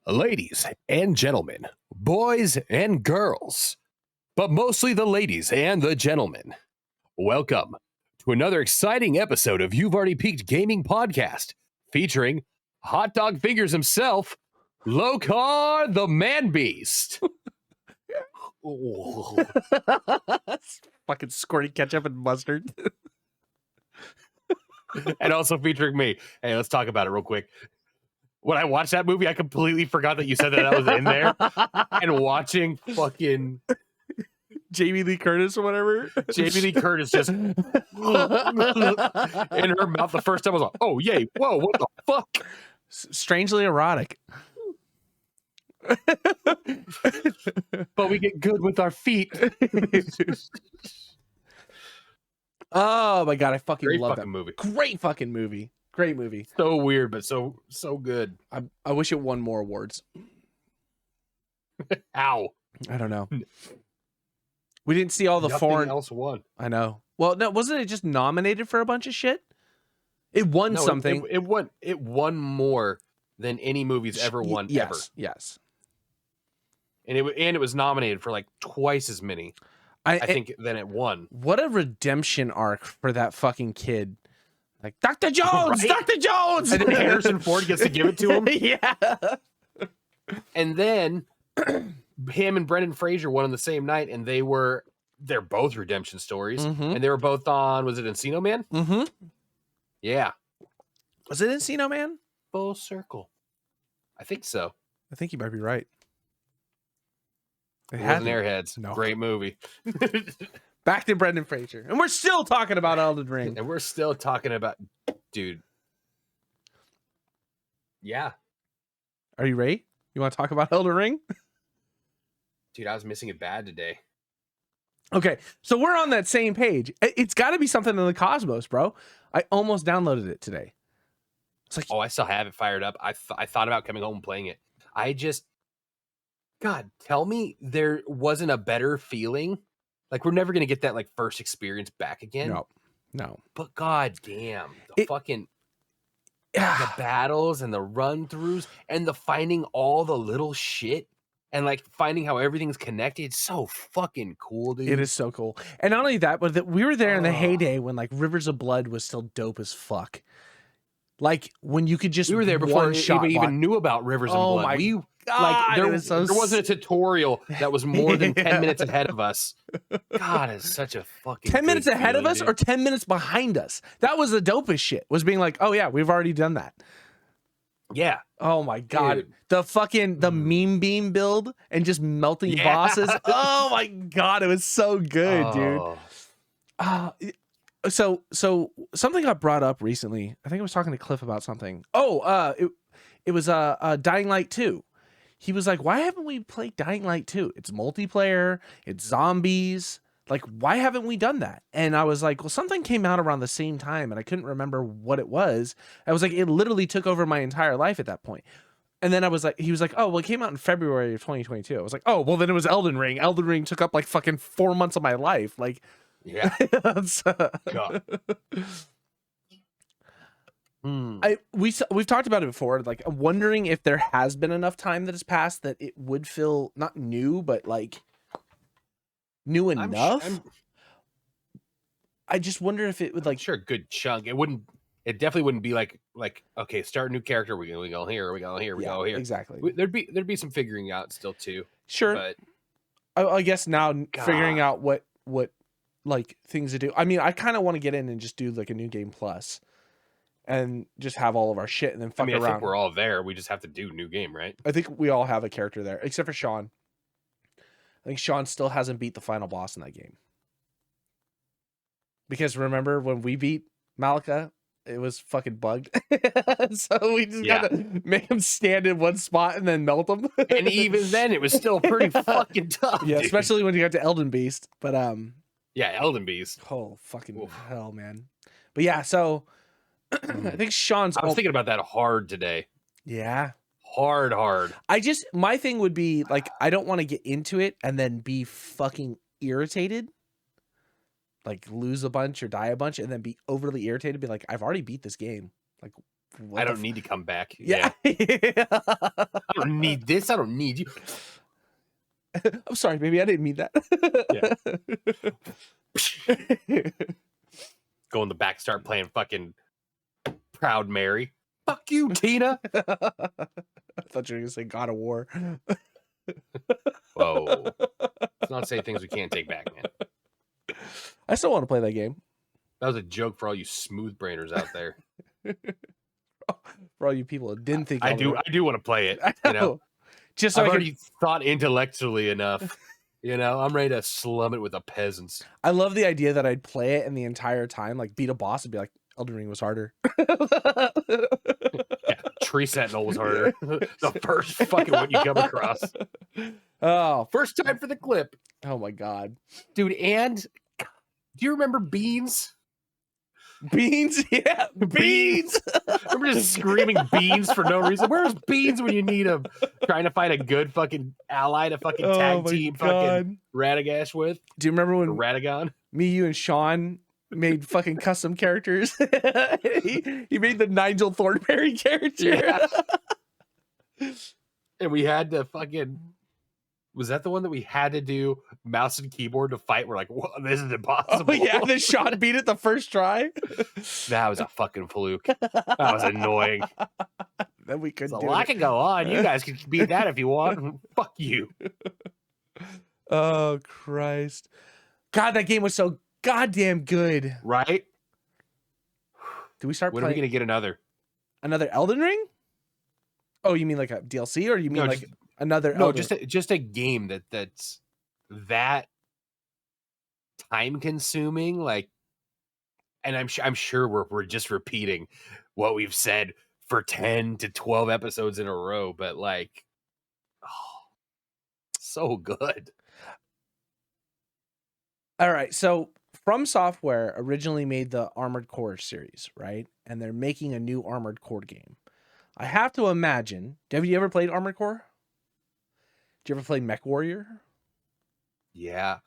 Ladies and gentlemen, boys and girls, but mostly the ladies and the gentlemen, welcome to another exciting episode of You've Already Peaked Gaming Podcast, featuring Hot Dog Fingers himself, Locarthemanbeast. Fucking squirting ketchup and mustard. And also featuring me. Hey, let's talk about it real quick. When I watched that movie, I completely forgot that you said that was in there. And watching fucking Jamie Lee Curtis or whatever. Jamie Lee Curtis just in her mouth the first time, I was like, oh, yay, whoa, what the fuck? Strangely erotic. But we get good with our feet. Oh my god, I fucking Great love fucking that movie. Great fucking movie. Great movie. So weird, but so good. I wish it won more awards. Ow. I don't know. We didn't see all the Nothing foreign. else won. I know. Well, no, wasn't it just nominated for a bunch of shit? It won something. It won more than any movie's ever won ever. Yes. And it was nominated for like twice as many. I think than it won. What a redemption arc for that fucking kid. Like, Dr. Jones, right? Dr. Jones! And then Harrison Ford gets to give it to him. Yeah. And then him and Brendan Fraser won on the same night, and they're both redemption stories. Mm-hmm. And they were both on, was it Encino Man? Mm-hmm. Yeah. Was it Encino Man? Full circle. I think so. I think you might be right. It wasn't Airheads. No. Great movie. Back to Brendan Fraser. And we're still talking about Elden Ring. And we're still talking about, dude. Yeah. Are you ready? You want to talk about Elden Ring? Dude, I was missing it bad today. Okay, so we're on that same page. It's got to be something in the cosmos, bro. I almost downloaded it today. It's like, oh, I still have it fired up. I thought about coming home and playing it. God, tell me there wasn't a better feeling. Like, we're never going to get that, like, first experience back again. No. But god damn, the battles and the run-throughs and the finding all the little shit and, like, finding how everything's connected. It's so fucking cool, dude. It is so cool. And not only that, but we were there in the heyday when, like, Rivers of Blood was still dope as fuck. Like, when you could just we were there before anybody even knew about Rivers of Blood. My God, there wasn't a tutorial that was more than 10 minutes ahead of us. God, it's such a fucking 10 minutes ahead of us, dude. or 10 minutes behind us. That was the dopest shit. Was being like, oh yeah, we've already done that. Yeah. Oh my god. Dude. The meme beam build and just melting bosses. Oh my god, it was so good, dude. So something got brought up recently. I think I was talking to Cliff about something. It was Dying Light 2. He was like, why haven't we played Dying Light 2? It's multiplayer, it's zombies. Like, why haven't we done that? And I was like, well, something came out around the same time and I couldn't remember what it was. I was like, it literally took over my entire life at that point. And then he was like, oh, well, it came out in February of 2022. I was like, oh, well, then it was Elden Ring. Elden Ring took up like fucking 4 months of my life. Like, yeah. God. We've talked about it before. Like, I'm wondering if there has been enough time that has passed that it would feel not new, but like new enough. I just wonder if it would like sure a good chunk. It definitely wouldn't be like okay, start a new character. We go here. We go here. We go here. Exactly. There'd be some figuring out still too. Sure. But I guess now figuring out what like things to do. I mean, I kind of want to get in and just do like a new game plus. And just have all of our shit and then fuck around. I think we're all there. We just have to do new game, right? I think we all have a character there, except for Sean. I think Sean still hasn't beat the final boss in that game. Because remember when we beat Malika it was fucking bugged. So we just gotta make him stand in one spot and then melt him. And even then, it was still pretty fucking tough. Yeah, dude. especially when you got to Eldenbeast. But yeah, Eldenbeast. Oh fucking hell, man. But yeah, so I think Sean's. I was thinking about that hard today. Yeah. Hard. My thing would be like, I don't want to get into it and then be fucking irritated. Like lose a bunch or die a bunch and then be overly irritated. Be like, I've already beat this game. Like, I don't need to come back. Yeah. I don't need this. I don't need you. I'm sorry, baby. I didn't mean that. Go in the back, start playing fucking Proud Mary. Fuck you, Tina. I thought you were going to say God of War. Whoa. Let's not say things we can't take back, man. I still want to play that game. That was a joke for all you smooth brainers out there. For all you people that didn't think I do want to play it. You know, just so I've already thought intellectually enough. You know, I'm ready to slum it with the peasants. I love the idea that I'd play it and the entire time, like beat a boss and be like, Elden Ring was harder. Yeah, Tree Sentinel was harder. The first fucking one you come across. Oh, first time for the clip. Oh my god, dude! And do you remember Beans? Beans, yeah, Beans. Remember just screaming Beans for no reason? Where's Beans when you need him? Trying to find a good fucking ally to fucking tag team fucking Radagash with. Do you remember when Radagon? Me, you, and Sean made fucking custom characters? he made the Nigel Thornberry character. Yeah. And we had to fucking. Was that the one that we had to do mouse and keyboard to fight? We're like, well, this is impossible. Oh, yeah, then Sean beat it the first try. That was a fucking fluke. That was annoying. Then we could. So a lot can go on. You guys can beat that if you want. Fuck you. Oh Christ! God, that game was so goddamn good. Right? Do we start? When are we gonna get another Elden Ring? Oh, you mean like a DLC, or you mean like another? No, just a game that's that time consuming. Like, and I'm sure we're just repeating what we've said for 10 to 12 episodes in a row, but like, oh, so good. All right, so From Software originally made the Armored Core series, right? And they're making a new Armored Core game. I have to imagine. Have you ever played Armored Core? Did you ever play Mech Warrior? Yeah.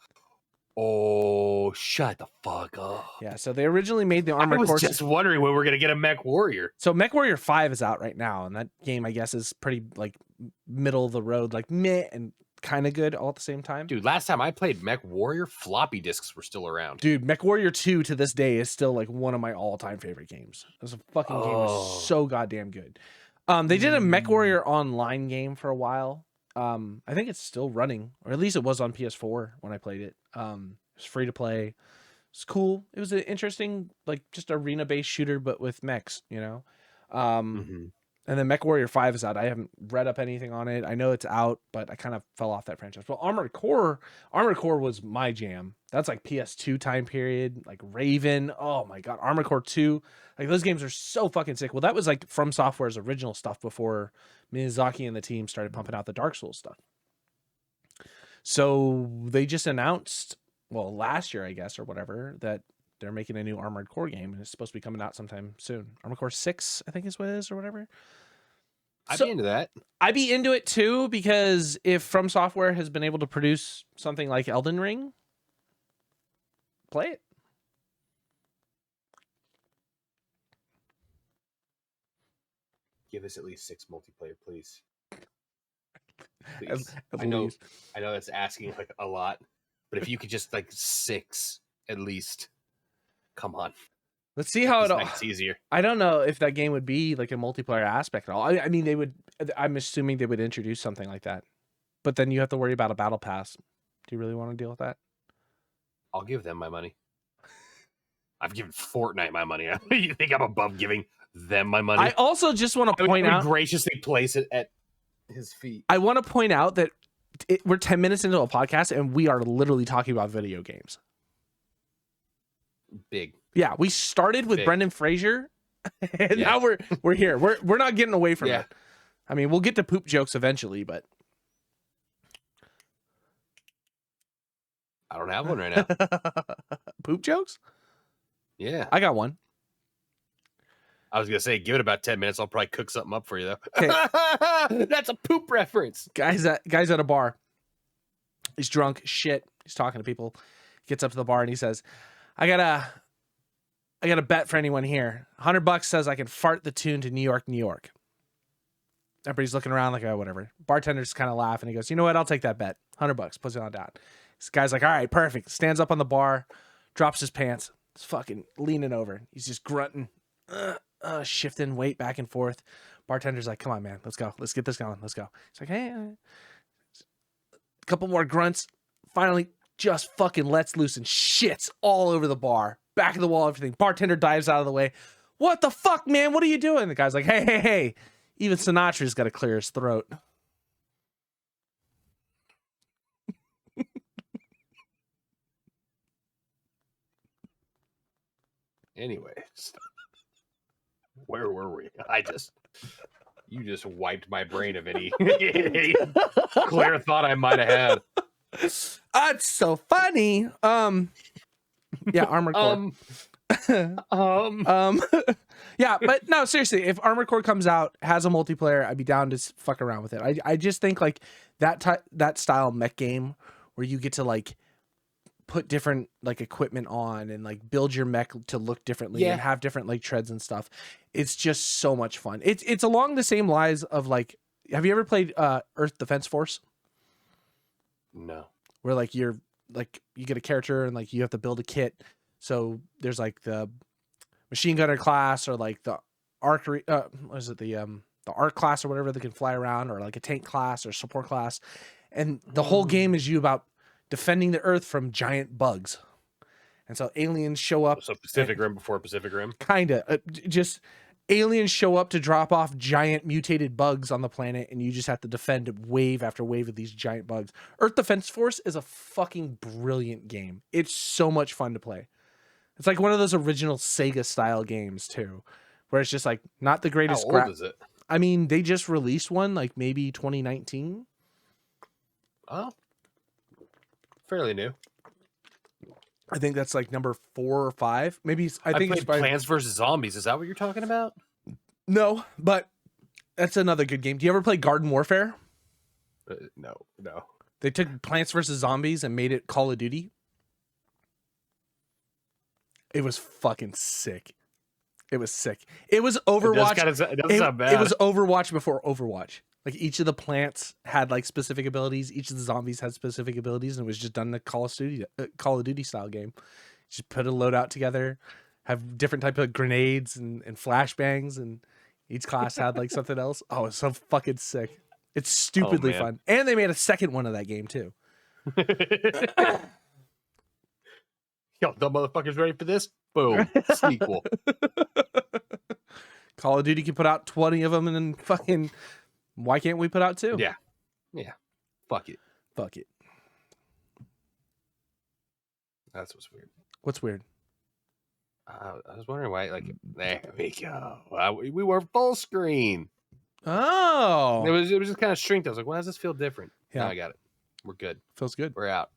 Oh, shut the fuck up. Yeah, so they originally made the Armored Core. I was just wondering when we're going to get a Mech Warrior. So Mech Warrior 5 is out right now, and that game, I guess, is pretty, like, middle of the road, like, meh, and kind of good all at the same time. Dude, last time I played Mech Warrior, floppy disks were still around. Dude, Mech Warrior 2 to this day is still, like, one of my all-time favorite games. This fucking game was so goddamn good. They did a Mech Warrior online game for a while. I think it's still running, or at least it was on PS4 when I played it. It was free to play. It's cool. It was an interesting, like, just arena-based shooter, but with mechs, you know? And then Mech Warrior 5 is out. I haven't read up anything on it. I know it's out, but I kind of fell off that franchise. Well, Armored Core was my jam. That's like PS2 time period, like Raven. Oh my God. Armored Core 2. Like, those games are so fucking sick. Well, that was like From Software's original stuff before Miyazaki and the team started pumping out the Dark Souls stuff. So they just announced, well, last year, I guess, or whatever, that they're making a new Armored Core game, and it's supposed to be coming out sometime soon. Armored Core 6, I think is what it is, or whatever. I'd be into that. I'd be into it too, because if From Software has been able to produce something like Elden Ring, play it. Give us at least 6 multiplayer, please. Please. I know that's asking like a lot, but if you could just like 6 at least. Come on. Let's see how it's easier. I don't know if that game would be like a multiplayer aspect at all. I mean, they would. I'm assuming they would introduce something like that, but then you have to worry about a battle pass. Do you really want to deal with that? I'll give them my money. I've given Fortnite my money. You think I'm above giving them my money? I also just want to point out, graciously place it at his feet. I want to point out that we're 10 minutes into a podcast and we are literally talking about video games. Big. Yeah, we started with Brendan Fraser And now we're here. We're not getting away from it. I mean, we'll get to poop jokes eventually, but I don't have one right now. Poop jokes? Yeah. I got one. I was going to say, give it about 10 minutes. I'll probably cook something up for you, though. Okay. That's a poop reference. Guy's at a bar. He's drunk, shit. He's talking to people. Gets up to the bar and he says, I got a bet for anyone here. $100 says I can fart the tune to New York, New York. Everybody's looking around like, oh, whatever. Bartender's kind of laughing. He goes, you know what? I'll take that bet. $100. Puts it on down. This guy's like, all right, perfect. Stands up on the bar, drops his pants. He's fucking leaning over. He's just grunting, shifting weight back and forth. Bartender's like, come on, man. Let's go. Let's get this going. Let's go. He's like, hey. A couple more grunts. Finally, just fucking lets loose and shits all over the bar. Back of the wall, everything. Bartender dives out of the way. What the fuck, man? What are you doing? The guy's like, hey. Even Sinatra's got to clear his throat. Anyways, where were we? You just wiped my brain of any clear thought I might have had. That's so funny. Yeah, Armored Core. Yeah, but no, seriously, if Armored Core comes out, has a multiplayer, I'd be down to fuck around with it. I just think like that style mech game where you get to like put different like equipment on and like build your mech to look differently and have different like treads and stuff. It's just so much fun. It's along the same lines of like, have you ever played Earth Defense Force? No. Where like you get a character and like you have to build a kit. So there's like the machine gunner class or like the archery, what is it? The arc class or whatever that can fly around, or like a tank class or support class. And the whole game is you about defending the Earth from giant bugs. And so aliens show up. So Pacific Rim before Pacific Rim? Kinda. Just aliens show up to drop off giant mutated bugs on the planet, and you just have to defend wave after wave of these giant bugs. Earth Defense Force is a fucking brilliant game. It's so much fun to play. It's like one of those original Sega style games too, where it's just like not the greatest. How old is it? I mean, they just released one like maybe 2019. Oh, fairly new. I think that's like number 4 or 5. Maybe I think played it's by Plants vs Zombies. Is that what you're talking about? No, but that's another good game. Do you ever play Garden Warfare? No. They took Plants vs Zombies and made it Call of Duty. It was fucking sick. It was sick. It was Overwatch. It doesn't sound bad. It was Overwatch before Overwatch. Like each of the plants had like specific abilities. Each of the zombies had specific abilities, and it was just done in a Call of Duty style game. Just put a loadout together, have different type of grenades and flashbangs, and each class had like something else. Oh, it's so fucking sick. It's stupidly fun. And they made a second one of that game too. Yo, the motherfuckers ready for this? Boom. Sequel. Call of Duty can put out 20 of them, and then fucking, why can't we put out 2? Yeah. Fuck it. That's what's weird. What's weird? I was wondering why, like, there we go. We were full screen. Oh. It was just kind of shrinked. I was like, why does this feel different? Yeah. Now I got it. We're good. Feels good. We're out.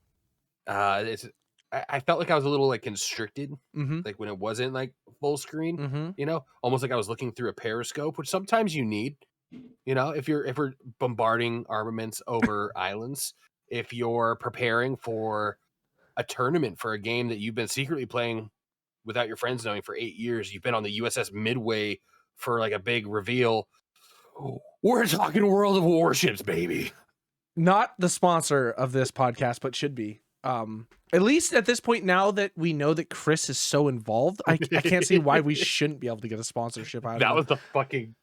I felt like I was a little like constricted, Mm-hmm. like when it wasn't like full screen, Mm-hmm. you know, almost like I was looking through a periscope, which sometimes you need, you know, if we're bombarding armaments over islands, if you're preparing for a tournament for a game that you've been secretly playing without your friends knowing for 8 years, you've been on the USS Midway for like a big reveal. We're talking World of Warships, baby. Not the sponsor of this podcast, but should be. At least at this point, now that we know that Chris is so involved, I can't see why we shouldn't be able to get a sponsorship out of it. That was the fucking...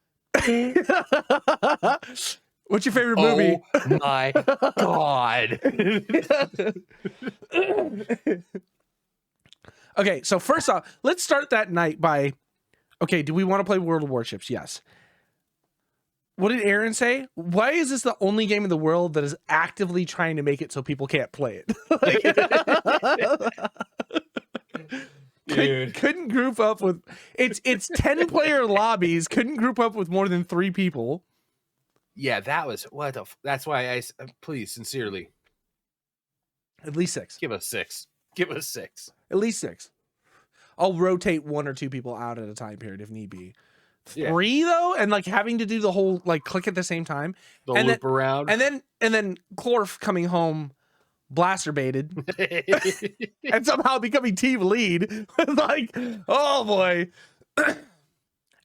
What's your favorite movie? Oh my God. Okay, so first off, let's start that night by, okay, do we want to play World of Warships? Yes. What did Aaron say? Why is this the only game in the world that is actively trying to make it so people can't play it? couldn't group up with it's 10-player lobbies, couldn't group up with more than 3 people. Yeah, that was that's why I please sincerely at least 6. Give us 6. Give us 6. At least 6. I'll rotate 1 or 2 people out at a time period if need be. 3 though, and like having to do the whole like click at the same time, and loop around, and then Clorf coming home blaster baited and somehow becoming team lead. Like, oh boy. And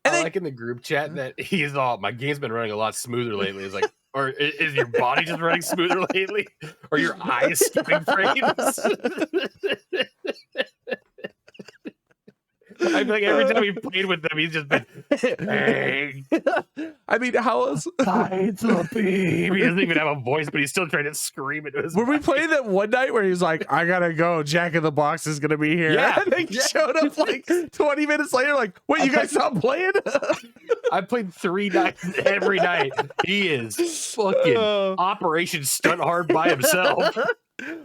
I like in the group chat that he's all, my game's been running a lot smoother lately. It's like, or is your body just running smoother lately? Or your eyes skipping frames? I feel like every time we played with them, he's just been, hey. I mean, how else? It's a baby. He doesn't even have a voice, but he's still trying to scream into his Were we playing that one night where he's like, I gotta go, Jack in the Box is gonna be here? Yeah. And they showed up like 20 minutes later, like, wait, you guys stopped playing? I played 3 nights every night. He is fucking Operation Stunt Hard by himself.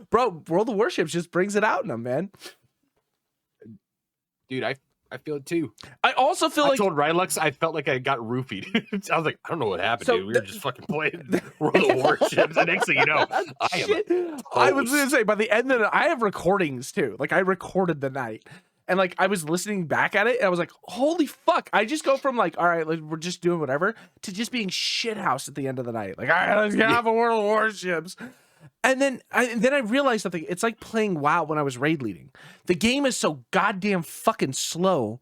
Bro, World of Warships just brings it out in him, man. Dude, I feel it too. I also feel I told Rylux I felt like I got roofied. I was like, I don't know what happened, dude. We were just fucking playing World of Warships. And next thing you know, I was gonna say by the end of I have recordings too. Like I recorded the night. And like I was listening back at it and I was like, holy fuck. I just go from like, all right, like, we're just doing whatever to just being shithouse at the end of the night. Like, all right, let's get off of World of Warships. And then I realized something. It's like playing WoW when I was raid leading. The game is so goddamn fucking slow.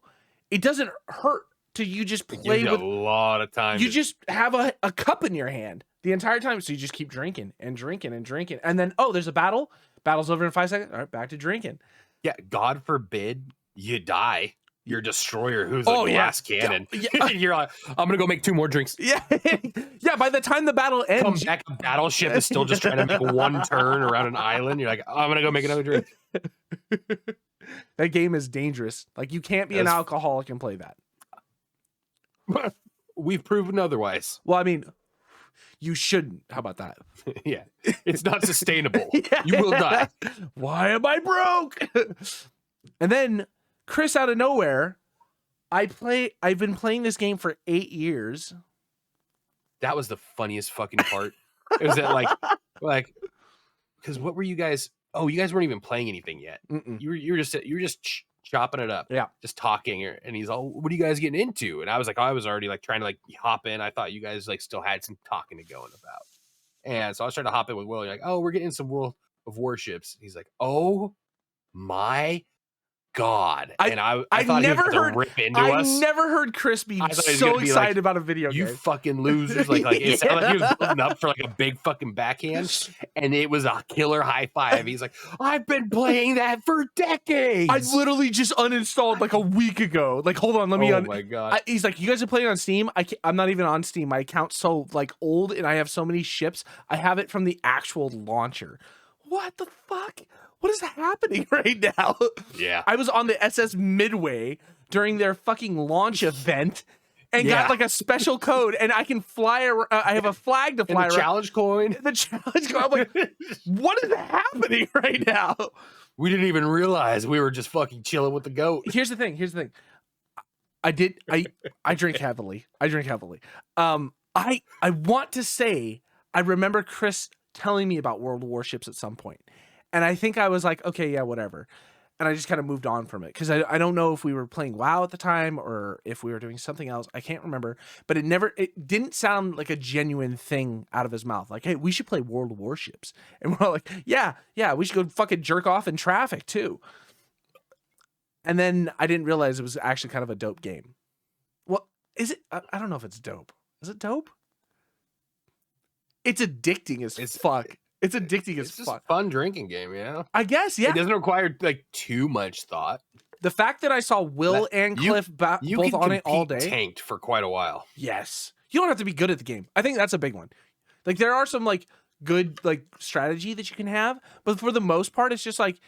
It doesn't hurt to you just play with a lot of time. You just have a cup in your hand the entire time. So you just keep drinking and drinking and drinking. And then, oh, there's a battle. Battle's over in 5 seconds. All right, back to drinking. Yeah, God forbid you die. Your destroyer, who's a glass cannon. Yeah. You're like, I'm gonna go make 2 more drinks. Yeah, yeah. By the time the battle ends, come back, a battleship is still just trying to make 1 turn around an island. You're like, I'm gonna go make another drink. That game is dangerous. Like you can't be an alcoholic and play that. We've proven otherwise. Well, I mean, you shouldn't. How about that? Yeah, it's not sustainable. You will die. Why am I broke? And then Chris out of nowhere, I've been playing this game for 8 years. That was the funniest fucking part. It was that like, because what were you guys? Oh, you guys weren't even playing anything yet. You were just chopping it up. Yeah, just talking. And he's all, what are you guys getting into? And I was like, I was already like trying to like hop in. I thought you guys like still had some talking to going about. And so I was trying to hop in with Will. You're like, oh, we're getting some World of Warships. He's like, oh my God. And I thought he was going to rip into us. I never heard Chris be so excited about a video game. You fucking losers. Like it sounded like he was building up for like a big fucking backhand. And it was a killer high five. He's like, I've been playing that for decades. I literally just uninstalled like a week ago. Like, hold on, let me. Oh my God. He's like, you guys are playing on Steam? I'm not even on Steam. My account's so like old and I have so many ships. I have it from the actual launcher. What the fuck? What is happening right now? Yeah. I was on the SS Midway during their fucking launch event and got like a special code and I can fly around. I have a flag to fly around. Challenge coin. The challenge coin. I'm like, what is happening right now? We didn't even realize we were just fucking chilling with the goat. Here's the thing. I drink heavily. I want to say I remember Chris telling me about World of Warships at some point. And I think I was like, okay, yeah, whatever. And I just kind of moved on from it. Because I don't know if we were playing WoW at the time or if we were doing something else. I can't remember. But it didn't sound like a genuine thing out of his mouth. Like, hey, we should play World of Warships. And we're all like, yeah, we should go fucking jerk off in traffic too. And then I didn't realize it was actually kind of a dope game. Well, is it? I don't know if it's dope. Is it dope? It's addicting as fuck. It's addicting as fuck. It's just a fun drinking game, yeah. I guess, yeah. It doesn't require like too much thought. The fact that I saw Will and Cliff both on it all day. Tanked for quite a while. Yes. You don't have to be good at the game. I think that's a big one. Like there are some like good like strategy that you can have, but for the most part, it's just like,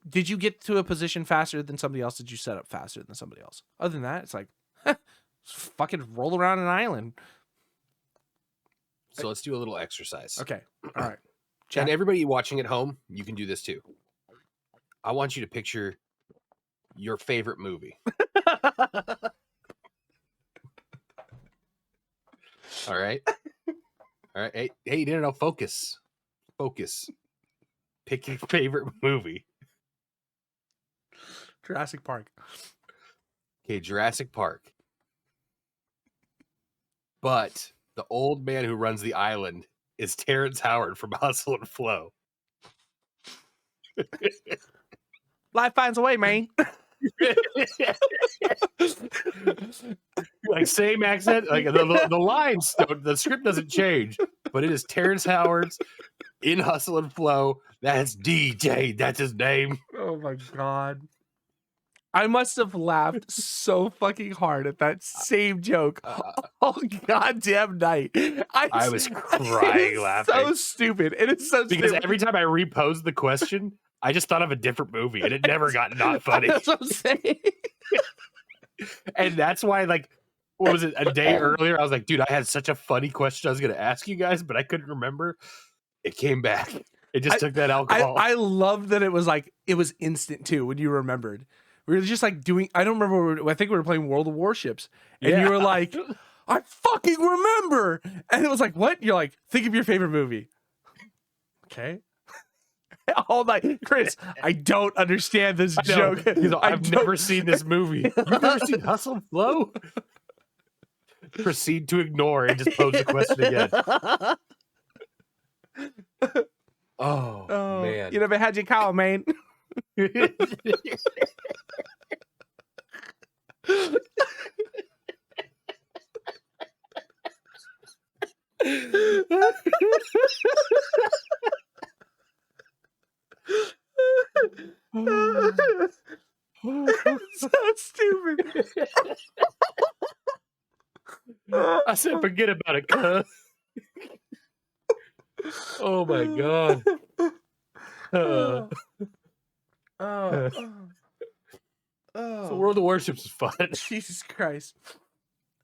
did you get to a position faster than somebody else? Did you set up faster than somebody else? Other than that, it's like, fucking roll around an island. So let's do a little exercise. Okay. All right. And everybody watching at home, you can do this too. I want you to picture your favorite movie. All right. All right. Hey, no, focus. Focus. Pick your favorite movie. Jurassic Park. Okay, Jurassic Park. But the old man who runs the island is Terrence Howard from Hustle and Flow. Life finds a way, Mayne. Like same accent, like the lines, the script doesn't change, but it is Terrence Howard's in Hustle and Flow. That's DJ. That's his name. Oh my god. I must have laughed so fucking hard at that same joke all goddamn night. I was crying laughing. So stupid. It is so because stupid. every time I reposed the question, I just thought of a different movie, and it never got not funny. That's what I'm saying. And that's why, like, what was it? A day earlier, I was like, dude, I had such a funny question I was going to ask you guys, but I couldn't remember. It came back. It just took that alcohol. I love that it was like, it was instant too when you remembered. We were just like doing, I don't remember, I think we were playing World of Warships. And you were like, I fucking remember. And it was like, what? You're like, think of your favorite movie. Okay. All night, Chris, I don't understand this joke. I've never seen this movie. You've never seen Hustle and Flow? Proceed to ignore and just pose the question again. Oh, man. You never had your cow, man. So stupid. I said, forget about it, cuz. Oh my god. So World of Warships is fun. Jesus Christ.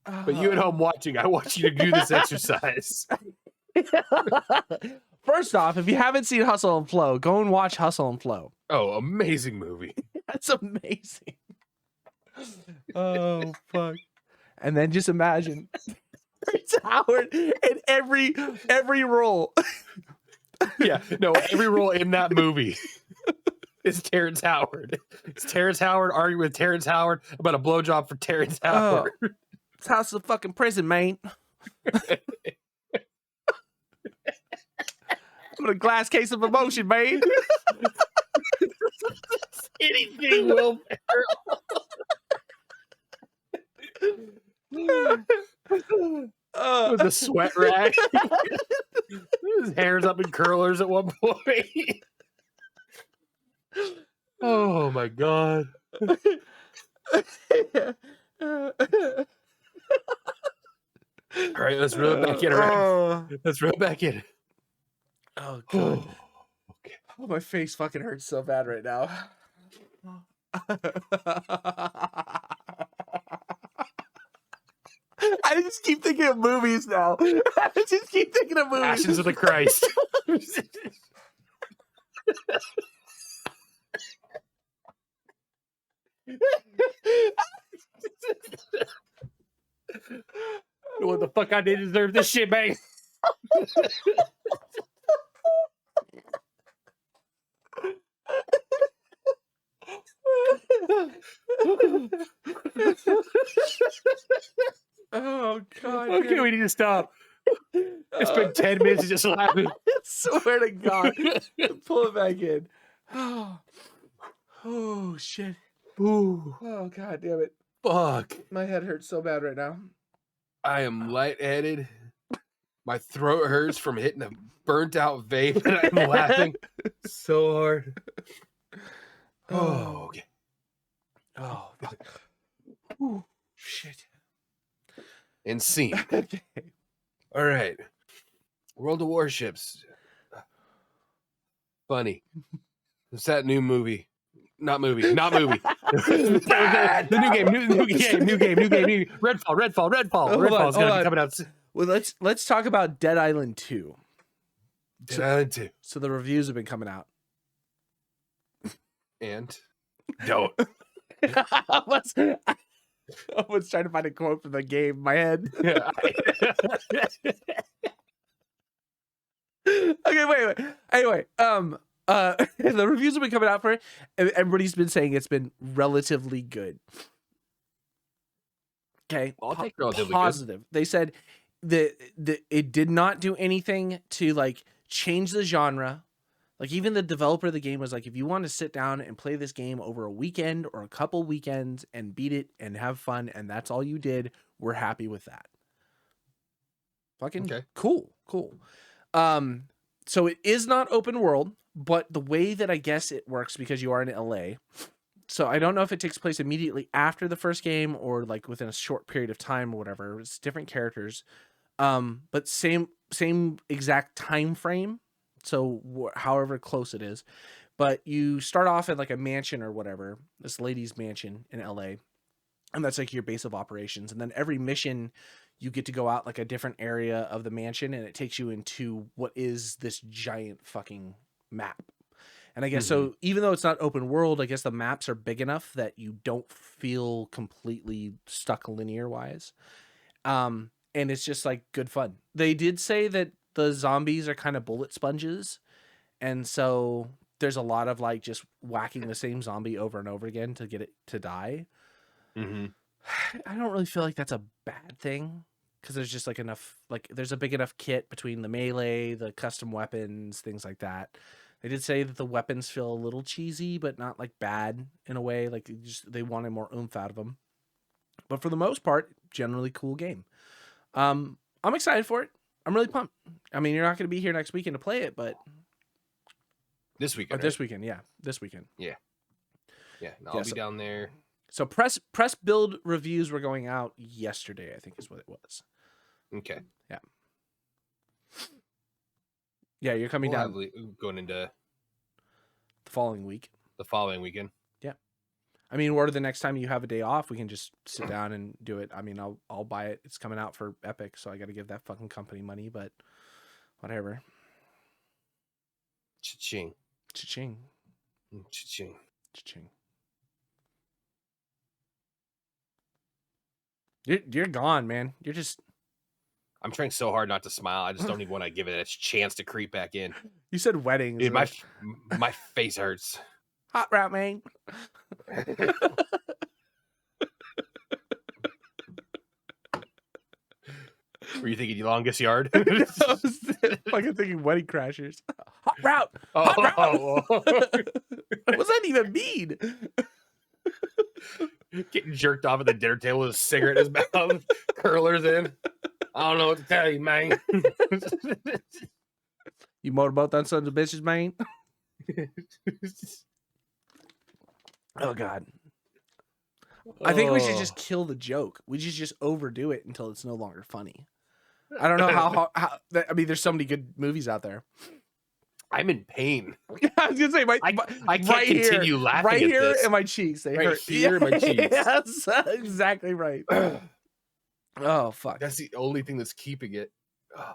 But you at home watching, I want you to do this exercise. First off, if you haven't seen Hustle and Flow, go and watch Hustle and Flow. Oh, amazing movie. That's amazing. Oh, fuck. And then just imagine it's Howard in every role. Yeah, no, every role in that movie is Terrence Howard. It's Terrence Howard arguing with Terrence Howard about a blowjob for Terrence Howard. It's house of fucking prison, man. I'm in a glass case of emotion, man. Anything will. With a sweat rag. His hair's up in curlers at one point. Oh my god. All right, let's reel it back in. Let's reel it back in. Oh god. Okay. Oh, my face fucking hurts so bad right now. I just keep thinking of movies now. I just keep thinking of movies. Passions of the Christ. What the fuck? I didn't deserve this shit, man. Oh god. Okay, we need to stop. It's been 10 minutes of just laughing. I swear to God. Pull it back in. Oh shit. Ooh. Oh god damn it. Fuck. My head hurts so bad right now. I am lightheaded. My throat hurts from hitting a burnt out vape, and I'm laughing so hard. Oh, okay. Oh, fuck. Ooh, shit. And scene. Okay. All right. World of Warships. Funny. It's that new movie. Not movie. The new game. Redfall. Redfall's gonna be coming out soon. Well, let's talk about Dead Island 2. Dead Island 2. So the reviews have been coming out. And don't. I was trying to find a quote from the game in my head. Okay, wait. Anyway, the reviews have been coming out for it. Everybody's been saying it's been relatively good. Okay, I'll take relatively positive. good. They said that it did not do anything to like change the genre. Like even the developer of the game was like, if you want to sit down and play this game over a weekend or a couple weekends and beat it and have fun, and that's all you did, we're happy with that. Fucking cool. So it is not open world, but the way that I guess it works, because you are in LA, so I don't know if it takes place immediately after the first game or like within a short period of time or whatever. It's different characters, but same exact time frame. So however close it is, but you start off at like a mansion or whatever, this lady's mansion in LA, and that's like your base of operations. And then every mission, you get to go out like a different area of the mansion, and it takes you into what is this giant fucking map. And I guess so, even though it's not open world, I guess the maps are big enough that you don't feel completely stuck linear wise. And it's just like good fun. They did say that the zombies are kind of bullet sponges. And so there's a lot of like just whacking the same zombie over and over again to get it to die. I don't really feel like that's a bad thing, because there's just like enough, like there's a big enough kit between the melee, the custom weapons, things like that. They did say that the weapons feel a little cheesy, but not like bad in a way. Like they wanted more oomph out of them. But for the most part, generally cool game. I'm excited for it. I'm really pumped. I mean, you're not going to be here next weekend to play it, but this weekend. This weekend, yeah, this weekend. Yeah. I'll be down there. So press build reviews were going out yesterday, I think is what it was. Okay. Yeah. Yeah, you're coming down going into the following week. The following weekend. Yeah. I mean, or the next time you have a day off, we can just sit down and do it. I mean, I'll buy it. It's coming out for Epic, so I got to give that fucking company money, but whatever. Cha-ching. Cha-ching. Cha-ching. Cha-ching. You're gone, man. You're just... I'm trying so hard not to smile. I just don't even want to give it a chance to creep back in. You said weddings. Dude, my face hurts. Hot route, Mayne. Were you thinking longest yard? I was fucking thinking wedding crashers. Hot route. Hot route. What does that even mean? Getting jerked off at the dinner table with a cigarette in his mouth, curlers in. I don't know what to tell you, man. You motorboat that sons of bitches, man. Oh God. I think we should just kill the joke. We should just overdo it until it's no longer funny. I don't know how I mean, there's so many good movies out there. I'm in pain. I was gonna say, I can't right continue laughing right at here this. in my cheeks. They right hurt. here in my cheeks. Yes, exactly right. Oh fuck. That's the only thing that's keeping it. Oh.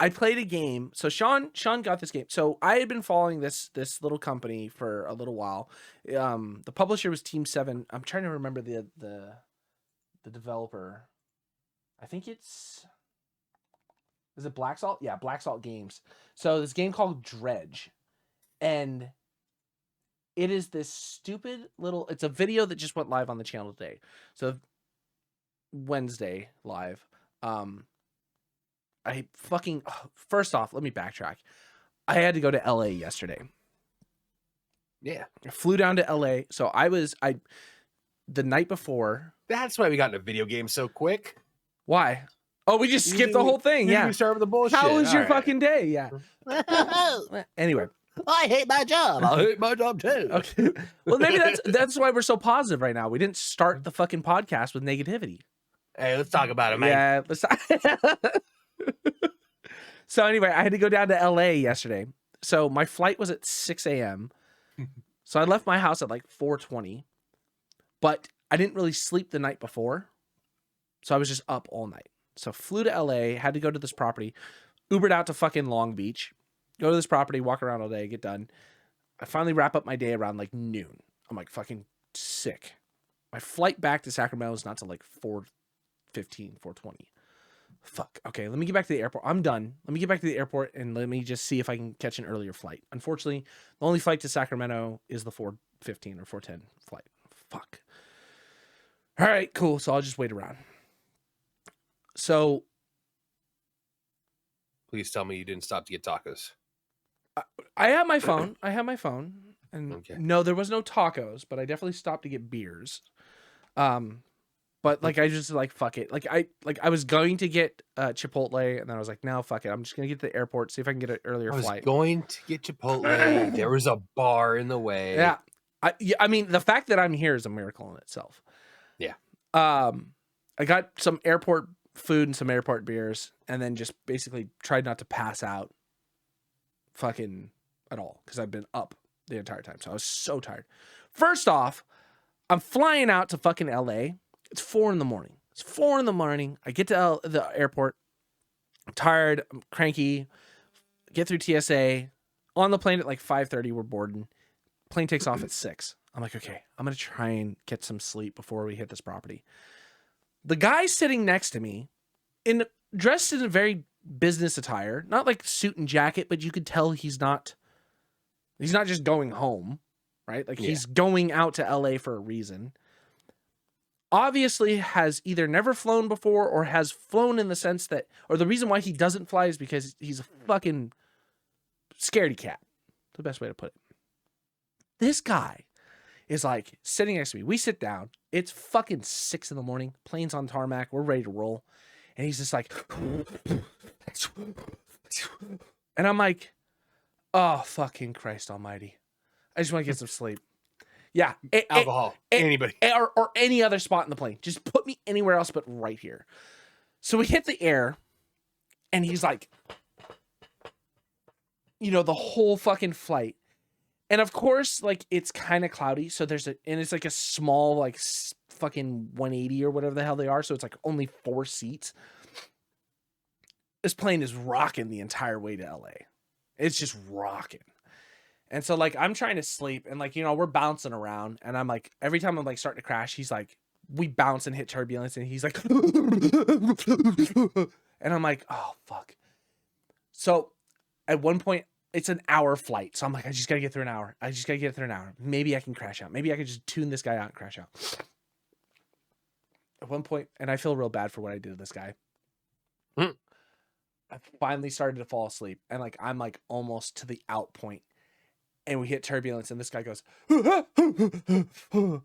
I played a game. So Sean got this game. So I had been following this little company for a little while. The publisher was Team 7. I'm trying to remember the developer. I think is it Black Salt? Yeah, Black Salt Games. So this game called Dredge. And it is this stupid little... It's a video that just went live on the channel today. So Wednesday live. First off, let me backtrack. I had to go to LA yesterday. Yeah. I flew down to LA. So the night before. That's why we got into video games so quick. Why? Oh, we just skipped the whole thing. Yeah. We started with the bullshit. How was your fucking day? Yeah. Anyway. I hate my job. I hate my job too. Okay. Well, maybe that's why we're so positive right now. We didn't start the fucking podcast with negativity. Hey, let's talk about it, man. Yeah, let's talk. So anyway, I had to go down to LA yesterday. So my flight was at 6 a.m. So I left my house at like 4:20. But I didn't really sleep the night before. So I was just up all night. So flew to LA, had to go to this property, Ubered out to fucking Long Beach, go to this property, walk around all day, get done. I finally wrap up my day around like noon. I'm like fucking sick. My flight back to Sacramento is not till like 4:15, 4:20. Fuck. Okay, let me get back to the airport. I'm done. Let me get back to the airport and let me just see if I can catch an earlier flight. Unfortunately, the only flight to Sacramento is the 4:15 or 4:10 flight. Fuck. All right, cool. So I'll just wait around. So please tell me you didn't stop to get tacos. I have my phone. And Okay. no, there was no tacos, but I definitely stopped to get beers. But like I just like fuck it. Like I was going to get Chipotle, and then I was like, no, fuck it. I'm just gonna get to the airport, see if I can get an earlier flight. I was going to get Chipotle. There was a bar in the way. Yeah. I mean, the fact that I'm here is a miracle in itself. Yeah. I got some airport food and some airport beers, and then just basically tried not to pass out fucking at all because I've been up the entire time. So I was so tired. First off, I'm flying out to fucking LA. It's 4 a.m. It's 4 a.m. I get to the airport. I'm tired. I'm cranky. Get through TSA. On the plane at like 5:30, we're boarding. Plane takes off at 6. I'm like, okay, I'm going to try and get some sleep before we hit this property. The guy sitting next to me, dressed in a very business attire, not like suit and jacket, but you could tell he's not just going home, right? Like he's going out to LA for a reason. Obviously has either never flown before or has flown in the sense that, or the reason why he doesn't fly is because he's a fucking scaredy cat. That's the best way to put it. This guy is like sitting next to me. We sit down. It's fucking 6 a.m. Plane's on tarmac. We're ready to roll. And he's just like, and I'm like, oh, fucking Christ almighty. I just want to get some sleep. Yeah. Alcohol. Anybody. Or any other spot in the plane. Just put me anywhere else but right here. So we hit the air, and he's like, the whole fucking flight. And of course, like, it's kind of cloudy. So it's like a small, like, fucking 180 or whatever the hell they are. So it's like only 4 seats. This plane is rocking the entire way to LA. It's just rocking. And so, like, I'm trying to sleep, and, like, we're bouncing around, and I'm, like, every time I'm, like, starting to crash, he's, like, we bounce and hit turbulence, and he's, like, and I'm, like, oh, fuck. So, at one point, it's an hour flight, so I'm, like, I just gotta get through an hour. Maybe I can crash out. Maybe I can just tune this guy out and crash out. At one point, and I feel real bad for what I did to this guy. I finally started to fall asleep, and, like, I'm, like, almost to the out point. And we hit turbulence, and this guy goes, and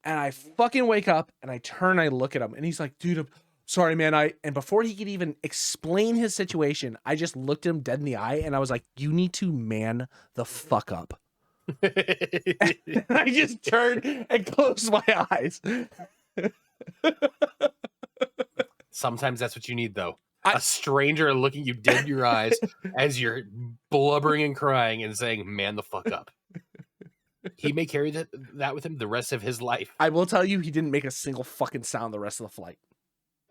I fucking wake up, and I turn, I look at him, and he's like, dude, I'm sorry, man. And before he could even explain his situation, I just looked him dead in the eye, and I was like, you need to man the fuck up. And I just turned and closed my eyes. Sometimes that's what you need, though. A stranger looking you dead in your eyes as you're blubbering and crying and saying, man the fuck up. He may carry that with him the rest of his life. I will tell you, he didn't make a single fucking sound the rest of the flight.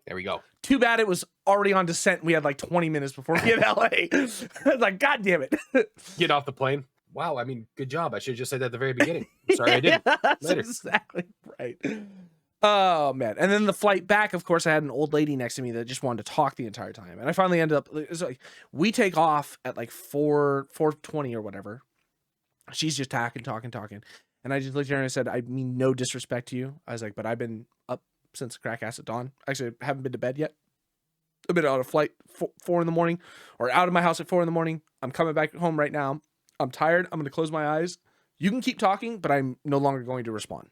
There we go. Too bad it was already on descent. We had like 20 minutes before we hit LA. I was like, God damn it. Get off the plane. Wow, I mean, good job. I should have just said that at the very beginning. Sorry, I didn't. That's Later. Exactly right. Oh, man. And then the flight back, of course, I had an old lady next to me that just wanted to talk the entire time. And I finally ended up, it was like, we take off at like 4:20 or whatever. She's just talking. And I just looked at her and I said, I mean, no disrespect to you. I was like, but I've been up since crack ass at dawn. Actually, I haven't been to bed yet. I've been out of flight 4 a.m. or out of my house at 4 a.m. I'm coming back home right now. I'm tired. I'm going to close my eyes. You can keep talking, but I'm no longer going to respond.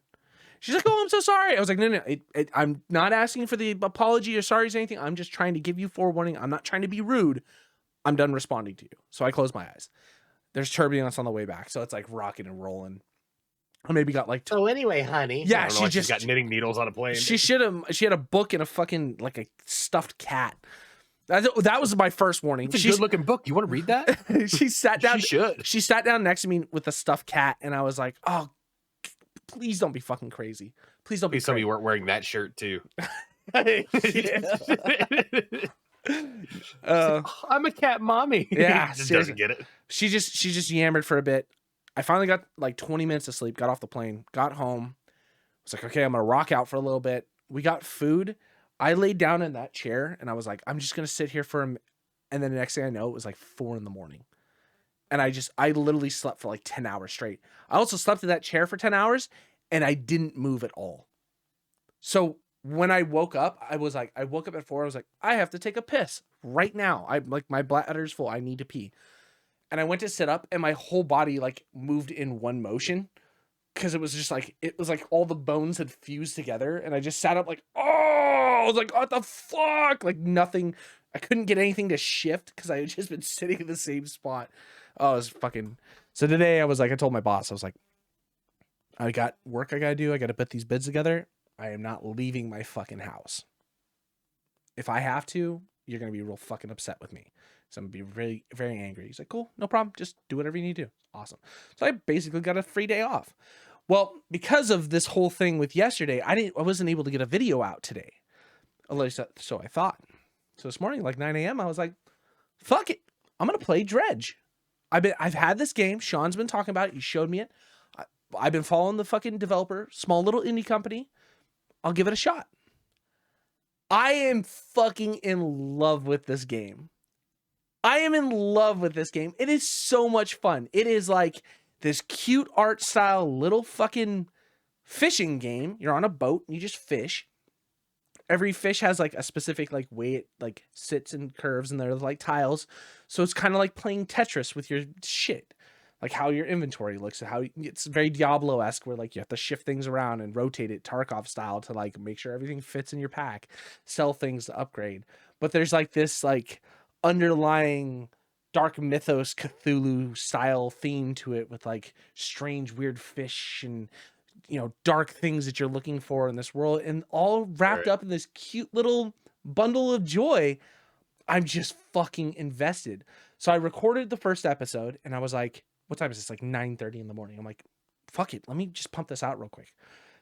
She's like, oh, I'm so sorry. I was like, no. I'm not asking for the apology or sorries or anything. I'm just trying to give you forewarning. I'm not trying to be rude. I'm done responding to you. So I closed my eyes. There's turbulence on the way back. So it's like rocking and rolling. I maybe got like... So anyway, honey. Yeah, she just got knitting needles on a plane. She had a book and a fucking, like a stuffed cat. That was my first warning. It's a good-looking book. You want to read that? She sat down. She should. She sat down next to me with a stuffed cat, and I was like, oh, please don't be fucking crazy. Please don't be crazy. Some of you weren't wearing that shirt, too. I'm a cat mommy. Yeah, Just doesn't get it. She just yammered for a bit. I finally got like 20 minutes of sleep, got off the plane, got home. I was like, okay, I'm going to rock out for a little bit. We got food. I laid down in that chair and I was like, I'm just going to sit here for a minute. And then the next thing I know, it was like 4 a.m. And I literally slept for like 10 hours straight. I also slept in that chair for 10 hours and I didn't move at all. So when I woke up, I woke up at 4. I was like, I have to take a piss right now. I'm like, my bladder's full. I need to pee. And I went to sit up and my whole body like moved in one motion. Cause it was just like, it was like all the bones had fused together. And I just sat up like, oh, I was like, what the fuck? Like nothing. I couldn't get anything to shift because I had just been sitting in the same spot. Oh, it was fucking. So today I was like, I told my boss, I was like, I got work I gotta do. I gotta put these bids together. I am not leaving my fucking house. If I have to, you're gonna be real fucking upset with me. So I'm gonna be very, very angry. He's like, cool, no problem. Just do whatever you need to do. Awesome. So I basically got a free day off. Well, because of this whole thing with yesterday, I wasn't able to get a video out today. At least so I thought. So this morning, like 9 a.m., I was like, fuck it. I'm gonna play Dredge. I've had this game. Sean's been talking about it. He showed me it. I've been following the fucking developer, small little indie company. I'll give it a shot. I am fucking in love with this game. I am in love with this game. It is so much fun. It is like this cute art style little fucking fishing game. You're on a boat and you just fish. Every fish has like a specific like way it like sits and curves and they're like tiles. So it's kind of like playing Tetris with your shit. Like how your inventory looks and how it's very Diablo-esque where like you have to shift things around and rotate it Tarkov style to like make sure everything fits in your pack, sell things to upgrade. But there's like this like underlying dark mythos Cthulhu style theme to it with like strange weird fish and dark things that you're looking for in this world and all wrapped up in this cute little bundle of joy. I'm just fucking invested. So I recorded the first episode and I was like, what time is this? Like 9:30 in the morning. I'm like, fuck it. Let me just pump this out real quick.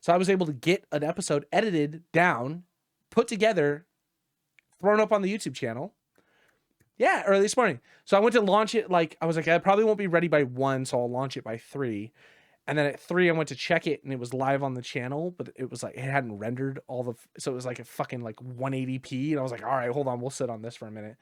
So I was able to get an episode edited down, put together, thrown up on the YouTube channel. Yeah, early this morning. So I went to launch it. Like, I was like, I probably won't be ready by 1, so I'll launch it by 3. And then at 3, I went to check it and it was live on the channel, but it was like, it hadn't rendered so it was like a fucking like 180p. And I was like, all right, hold on. We'll sit on this for a minute.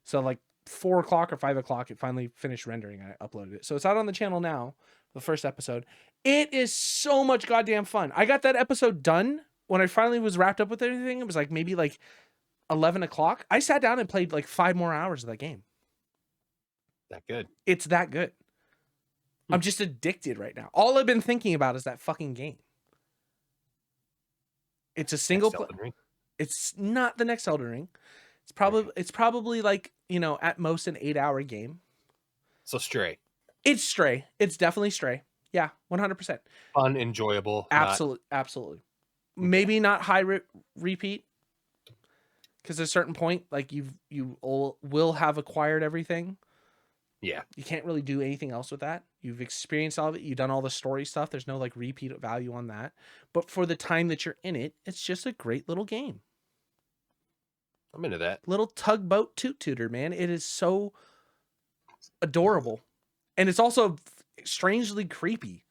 So like 4 o'clock or 5 o'clock, it finally finished rendering. I uploaded it. So it's out on the channel now, the first episode. It is so much goddamn fun. I got that episode done when I finally was wrapped up with everything. It was like maybe like 11 o'clock. I sat down and played like 5 more hours of that game. That good. It's that good. I'm just addicted right now. All I've been thinking about is that fucking game. It's a single player. It's not the next Elden Ring. It's probably like, at most an 8-hour game. So Stray. It's Stray. It's definitely Stray. Yeah, 100%. Fun, enjoyable. Absolutely. Maybe not high repeat. Because at a certain point, like you will have acquired everything. Yeah. You can't really do anything else with that. You've experienced all of it. You've done all the story stuff. There's no like repeat value on that. But for the time that you're in it, it's just a great little game. I'm into that. Little tugboat toot-tooter, man. It is so adorable. And it's also strangely creepy.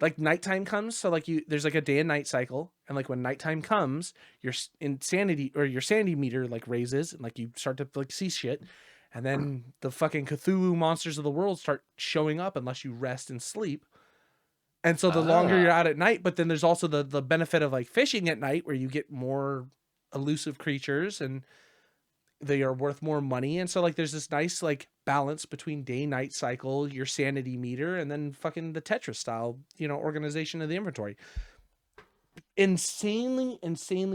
Like nighttime comes, so like there's like a day and night cycle, and like when nighttime comes, your insanity or your sanity meter like raises, and like you start to like see shit, and then the fucking Cthulhu monsters of the world start showing up unless you rest and sleep. And so the longer you're out at night, but then there's also the benefit of like fishing at night where you get more elusive creatures and they are worth more money. And so like there's this nice like balance between day night cycle, your sanity meter, and then fucking the Tetris style, organization of the inventory. Insanely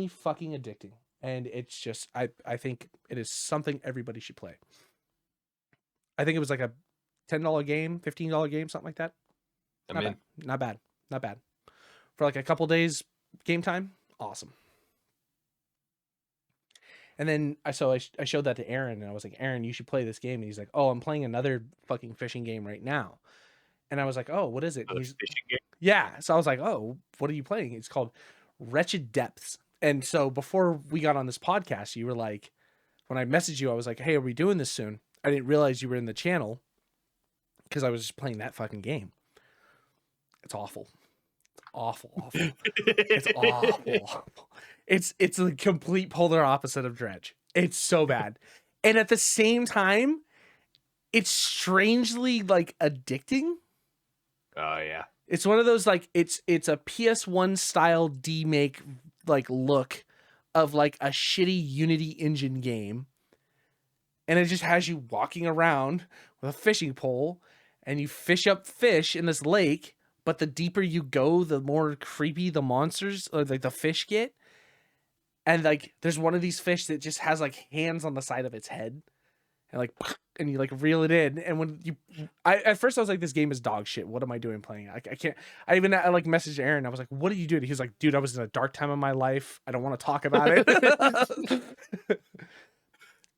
fucking addicting. And it's just I think it is something everybody should play. I think it was like a $10 game, $15 game, something like that. Not bad. For like a couple days game time, awesome. And then I showed that to Aaron and I was like, Aaron, you should play this game. And he's like, oh, I'm playing another fucking fishing game right now. And I was like, oh, what is it? Fishing game? Yeah. So I was like, oh, what are you playing? It's called Wretched Depths. And so before we got on this podcast, you were like, when I messaged you, I was like, hey, are we doing this soon? I didn't realize you were in the channel because I was just playing that fucking game. It's awful. Awful. It's awful. It's the complete polar opposite of Dredge. It's so bad. And at the same time, it's strangely like addicting. Oh yeah. It's one of those like it's a PS1 style demake like look of like a shitty Unity engine game. And it just has you walking around with a fishing pole and you fish up fish in this lake, but the deeper you go, the more creepy the monsters or like the fish get. And like there's one of these fish that just has like hands on the side of its head. And like, and you like reel it in, and when you, at first I was like, this game is dog shit. What am I doing playing? I can't. I like messaged Aaron. I was like, what did you do? He was like, dude, I was in a dark time of my life. I don't want to talk about it.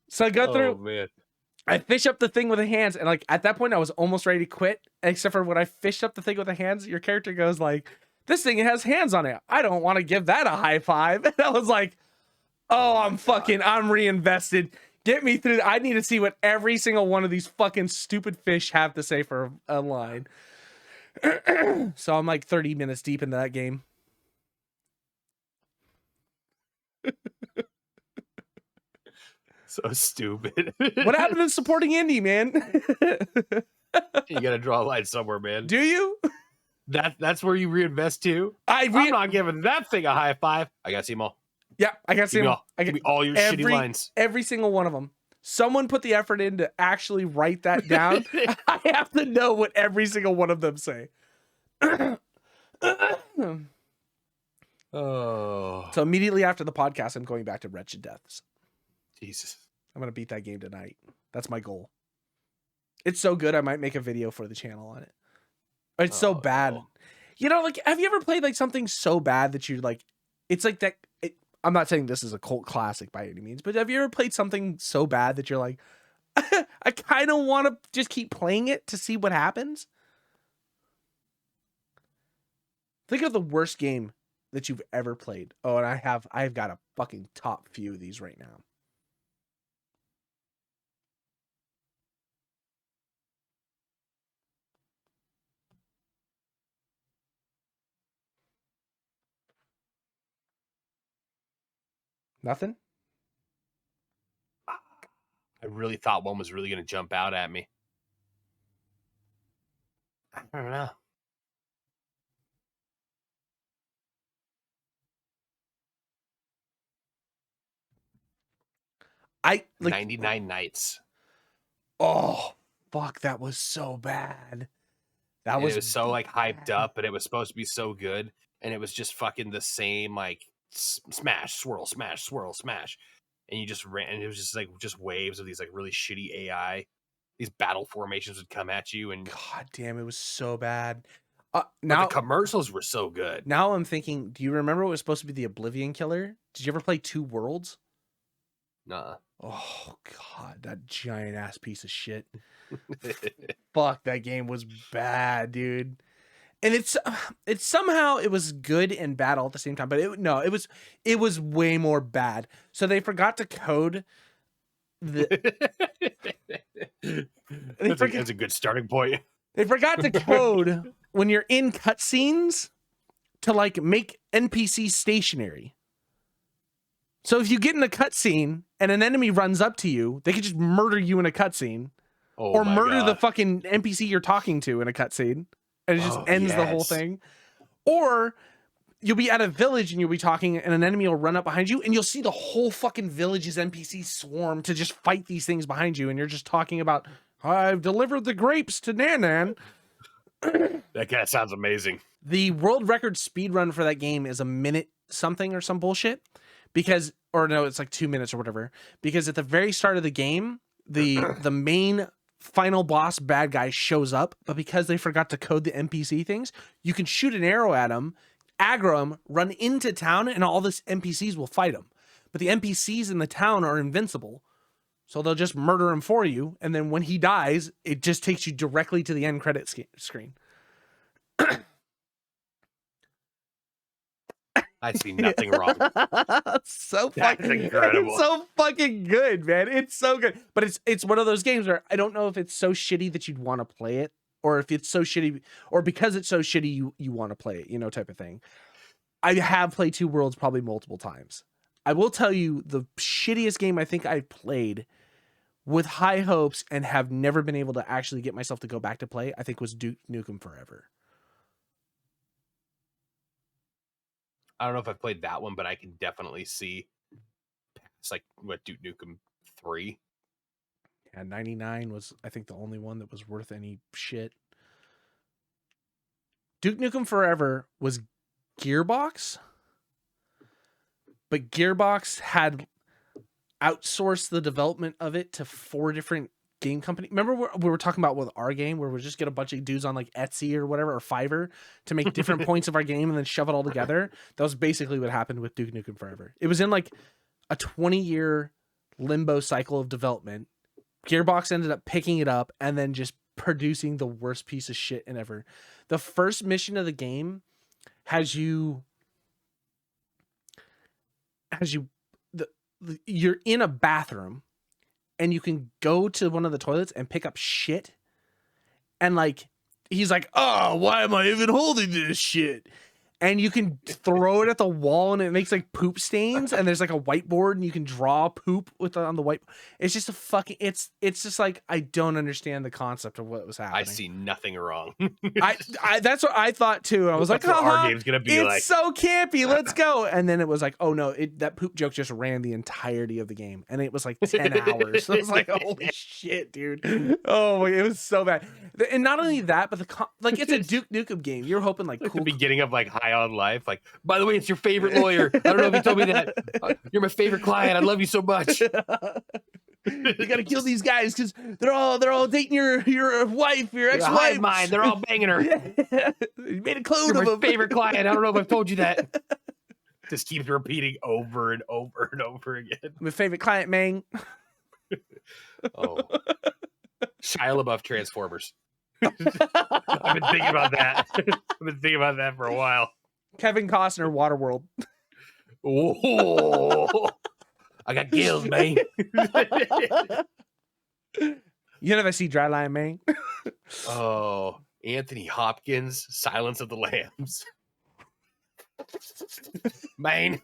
So I got through. Man. I fish up the thing with the hands, and like at that point I was almost ready to quit, except for when I fished up the thing with the hands, your character goes like, this thing has hands on it. I don't want to give that a high five. And I was like, oh, I'm reinvested. Get me through. I need to see what every single one of these fucking stupid fish have to say for a line. So I'm like 30 minutes deep into that game. So stupid. What happened to supporting indie, man? You gotta draw a line somewhere, man. Do you? That's where you reinvest too? I'm not giving that thing a high five. I gotta see them all. Yeah, I got to see them. Give me all your shitty lines. Every single one of them. Someone put the effort in to actually write that down. I have to know what every single one of them say. Oh. So immediately after the podcast, I'm going back to Wretched Deaths. Jesus. I'm going to beat that game tonight. That's my goal. It's so good, I might make a video for the channel on it. It's so bad. No. You know, like, have you ever played like something so bad that you're like, it's like that. I'm not saying this is a cult classic by any means, but have you ever played something so bad that you're like, I kind of want to just keep playing it to see what happens? Think of the worst game that you've ever played. Oh, and I've got a fucking top few of these right now. Nothing? I really thought one was really going to jump out at me. I don't know. Like 99 Nights. Oh, fuck, that was so bad. It was so like hyped up, and it was supposed to be so good, and it was just fucking the same like smash, swirl, smash, swirl, smash. And you just ran, and it was just like waves of these like really shitty AI. These battle formations would come at you, and god damn, it was so bad. Now the commercials were so good. Now I'm thinking, do you remember what was supposed to be the Oblivion Killer? Did you ever play Two Worlds? Nah. Oh god, that giant ass piece of shit. Fuck, that game was bad, dude. And it's somehow it was good and bad all at the same time, but it was way more bad. So they forgot to code the. That's a good starting point. They forgot to code when you're in cutscenes to like make NPCs stationary. So if you get in a cutscene and an enemy runs up to you, they could just murder you in a cutscene, or murder the fucking NPC you're talking to in a cutscene. And it just ends the whole thing. Or you'll be at a village and you'll be talking and an enemy will run up behind you and you'll see the whole fucking village's NPCs swarm to just fight these things behind you. And you're just talking about, I've delivered the grapes to Nanan. That guy sounds amazing. The world record speed run for that game is a minute something or some bullshit. Because, or no, it's like 2 minutes or whatever. Because at the very start of the game, the main final boss bad guy shows up, but because they forgot to code the NPC things, you can shoot an arrow at him, aggro him, run into town, and all this NPCs will fight him. But the NPCs in the town are invincible, so they'll just murder him for you, and then when he dies, it just takes you directly to the end credit screen. I see nothing wrong. So fucking incredible. It's so fucking good, man. It's so good. But it's one of those games where I don't know if it's so shitty that you'd want to play it or if it's so shitty, or because it's so shitty, you want to play it, you know, type of thing. I have played Two Worlds probably multiple times. I will tell you the shittiest game I think I've played with high hopes and have never been able to actually get myself to go back to play, I think was Duke Nukem Forever. I don't know if I've played that one, but I can definitely see it's like what Duke Nukem 3. Yeah, 99 was, I think, the only one that was worth any shit. Duke Nukem Forever was Gearbox, but Gearbox had outsourced the development of it to 4 different game companies. Remember we were talking about with our game where we just get a bunch of dudes on like Etsy or whatever, or Fiverr, to make different points of our game and then shove it all together? That was basically what happened with Duke Nukem Forever. It was in like a 20-year limbo cycle of development. Gearbox ended up picking it up and then just producing the worst piece of shit in ever. The first mission of the game has you you're in a bathroom and you can go to one of the toilets and pick up shit. And like, he's like, oh, why am I even holding this shit? And you can throw it at the wall and it makes like poop stains. And there's like a whiteboard and you can draw poop on the white. It's just a fucking, it's just like, I don't understand the concept of what was happening. I see nothing wrong. I that's what I thought too. I was like, what our game's gonna be it's like. so campy. Let's go. And then it was like, oh no, that poop joke just ran the entirety of the game. And it was like 10 hours. So I was like, holy shit, dude. Oh, it was so bad. And not only that, but like it's a Duke Nukem game. You're hoping like cool. The beginning of like High on Life. Like, by the way, it's your favorite lawyer. I don't know if you told me that. You're my favorite client. I love you so much. You gotta kill these guys because they're all dating your wife, your ex-wife. Mine. They're all banging her. You made a clone You're of my them. favorite client. I don't know if I've told you that. Just keeps repeating over and over and over again. My favorite client, Mayne. Oh, Shia LaBeouf Transformers. I've been thinking about that. I've been thinking about that for a while. Kevin Costner, Waterworld. Whoa. I got gills, man. You never see Dry Line, Mayne? Oh, Anthony Hopkins, Silence of the Lambs. Maine.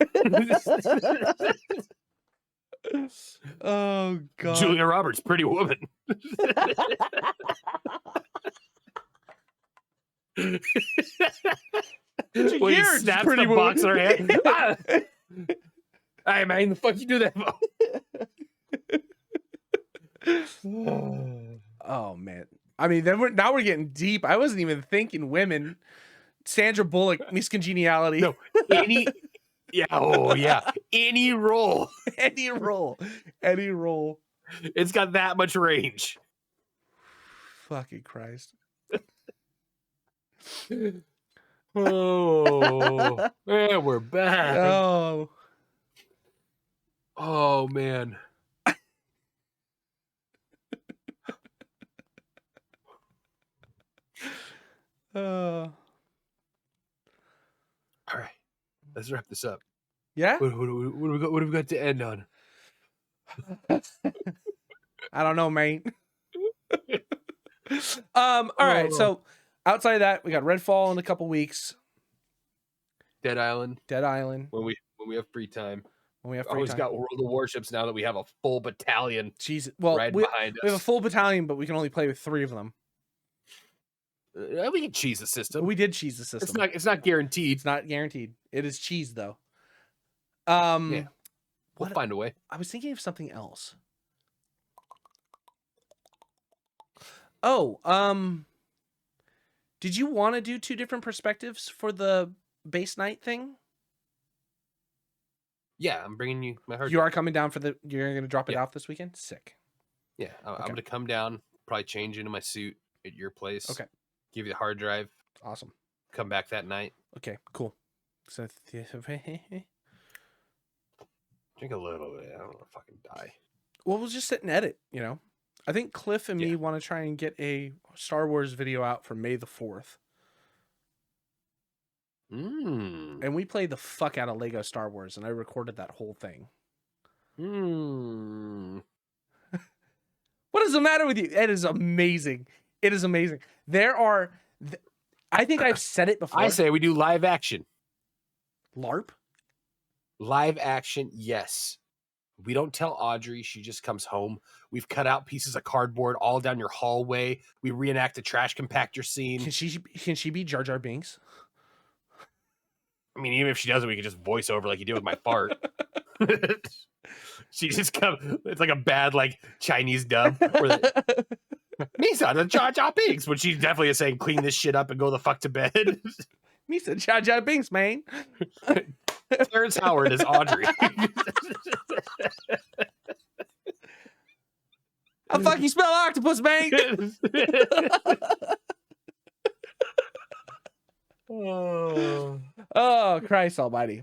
Oh god. Julia Roberts, Pretty Woman. When he snaps Pretty the box in her hand. Ah! Hey man, the fuck you do that for? Oh man. I mean, now we're getting deep. I wasn't even thinking women. Sandra Bullock, Miss Congeniality. No, any any role. Any role. It's got that much range. Fucking Christ. Oh, yeah, we're back. Oh man. All right, let's wrap this up. Yeah. What have we got to end on? I don't know, mate. All right. So outside of that, we got Redfall in a couple weeks. Dead Island. When we have free time. When we have free always time. Got World of Warships now that we have a full battalion. Jesus. Well, behind us. We have a full battalion, but we can only play with 3 of them. We can cheese the system. We did cheese the system. It's not guaranteed. It's not guaranteed. It is cheese though. Yeah. We'll find a way. I was thinking of something else. Oh, did you want to do 2 different perspectives for the base night thing? Yeah, I'm bringing you my hard drive. You are coming down you're going to drop it off this weekend? Sick. Yeah, I'm going to come down, probably change into my suit at your place. Okay. Give you the hard drive. Awesome. Come back that night. Okay, cool. So drink a little bit. I don't want to fucking die. Well, we'll just sit and edit, you know. I think Cliff and me want to try and get a Star Wars video out for May the 4th. And we played the fuck out of Lego Star Wars, and I recorded that whole thing. What is the matter with you? It is amazing. It is amazing. There are, I think I've said it before. I say we do live action. LARP? Live action, yes. We don't tell Audrey. She just comes home. We've cut out pieces of cardboard all down your hallway. We reenact the trash compactor scene. Can she be Jar Jar Binks? I mean, even if she doesn't, we can just voice over like you did with my fart. She just come. It's like a bad like Chinese dub. Misa, the Jar Jar Binks, when she definitely is saying, "Clean this shit up and go the fuck to bed." Misa, Jar Jar Binks, man. Terrence Howard is Audrey. I fucking smell octopus, man. Oh, Christ almighty.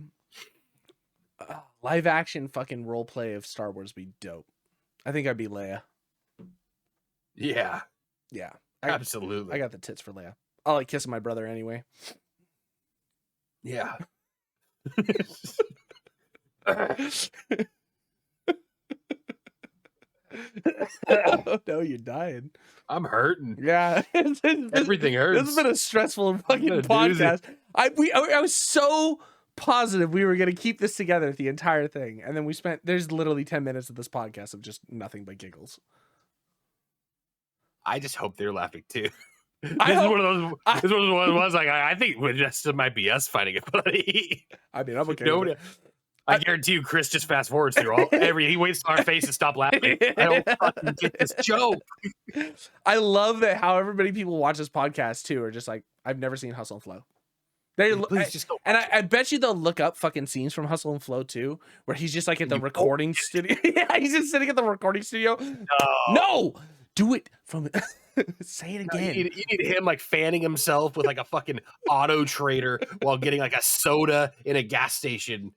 Live action fucking role play of Star Wars would be dope. I think I'd be Leia. Yeah. Yeah. Absolutely. I got the tits for Leia. I like kissing my brother anyway. Yeah. Oh, no, you're dying. I'm hurting. Yeah. Everything hurts. This has been a stressful fucking podcast. I was so positive we were going to keep this together the entire thing. And then there's literally 10 minutes of this podcast of just nothing but giggles. I just hope they're laughing too. This is one of those ones like I think it might be us finding it funny. I mean, I'm okay. I guarantee you, Chris just fast forwards through he waits till our face to stop laughing. I don't fucking get this joke. I love that how many people watch this podcast too are just like, I've never seen Hustle and Flow. Please just go. And I bet you they'll look up fucking scenes from Hustle and Flow too, where he's just like at the recording studio. Yeah, he's just sitting at the recording studio. No, do it from. Say it again. You need him like fanning himself with like a fucking auto trader while getting like a soda in a gas station,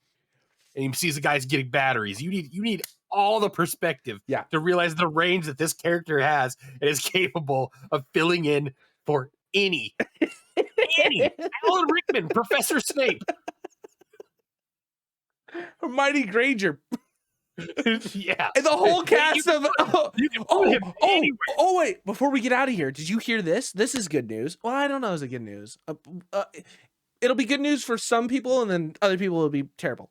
and he sees the guys getting batteries. You need all the perspective, to realize the range that this character has and is capable of filling in for any. Alan Rickman, Professor Snape, Hermione Granger. Yeah, and the whole cast of wait, before we get out of here, did you hear this? This is good news. Well, I don't know, is it good news? It'll be good news for some people, and then other people will be terrible.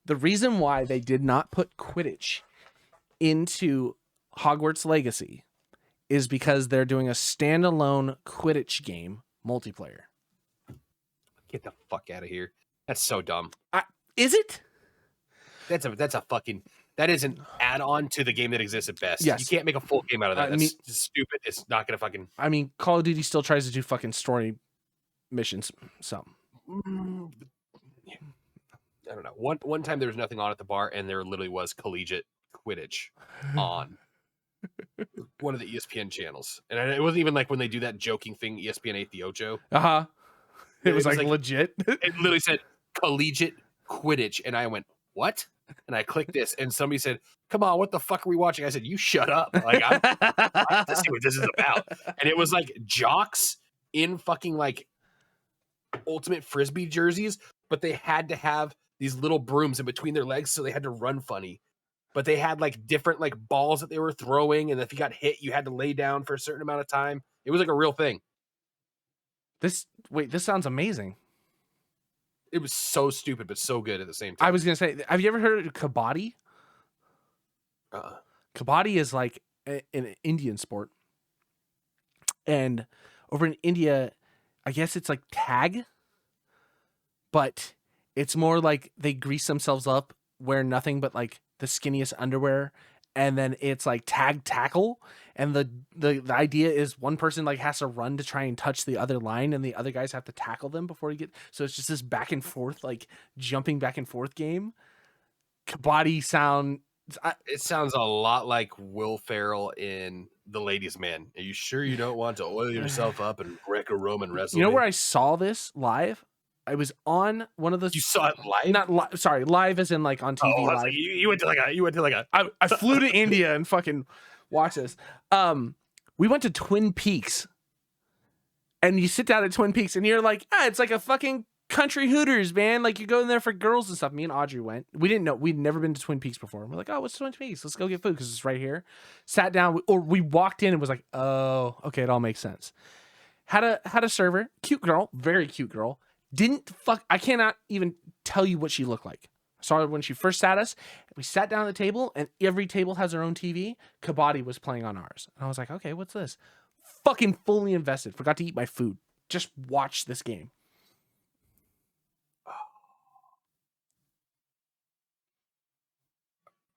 The reason why they did not put Quidditch into Hogwarts Legacy is because they're doing a standalone Quidditch game multiplayer. Get the fuck out of here. That's so dumb. Is it? That is an add-on to the game that exists at best. Yes. You can't make a full game out of that. That's just stupid. It's not gonna fucking. I mean, Call of Duty still tries to do fucking story missions. Some. I don't know. One time there was nothing on at the bar, and there literally was collegiate Quidditch on one of the ESPN channels, and it wasn't even like when they do that joking thing. ESPN 8 the Ocho. It was like legit. It literally said collegiate Quidditch, and I went, what? And I clicked this, and somebody said, come on, what the fuck are we watching? I said, you shut up. Like, I have to see what this is about. And it was like jocks in fucking like ultimate Frisbee jerseys, but they had to have these little brooms in between their legs, so they had to run funny. But they had like different like balls that they were throwing, and if you got hit, you had to lay down for a certain amount of time. It was like a real thing. This sounds amazing. It was so stupid, but so good at the same time. I was going to say, have you ever heard of Kabaddi? Kabaddi is like an Indian sport. And over in India, I guess it's like tag. But it's more like they grease themselves up, wear nothing but like the skinniest underwear. And then it's like tag tackle. And the idea is one person like has to run to try and touch the other line, and the other guys have to tackle them before you get. So it's just this back and forth, like jumping back and forth game. Kabaddi sound. It sounds a lot like Will Ferrell in The Ladies' Man. Are you sure you don't want to oil yourself up in Greco-Roman wrestling? You know where I saw this live? I was on one of those. You saw it live? Not live. Sorry, live as in like on TV. Live. Like, you went to like a. I flew to India and fucking watched this. We went to Twin Peaks, and you sit down at Twin Peaks, and you're like, it's like a fucking country hooters, man. Like, you go in there for girls and stuff. Me and Audrey went. We didn't know. We'd never been to Twin Peaks before. We're like, oh, what's Twin Peaks? Let's go get food because it's right here. Sat down, or we walked in and was like, oh, okay, it all makes sense. Had a server, cute girl, very cute girl. Didn't fuck. I cannot even tell you what she looked like. Saw her when she first sat us. We sat down at the table, and every table has their own TV. Kabaddi was playing on ours, and I was like, okay, what's this? Fucking fully invested. Forgot to eat my food. Just watch this game.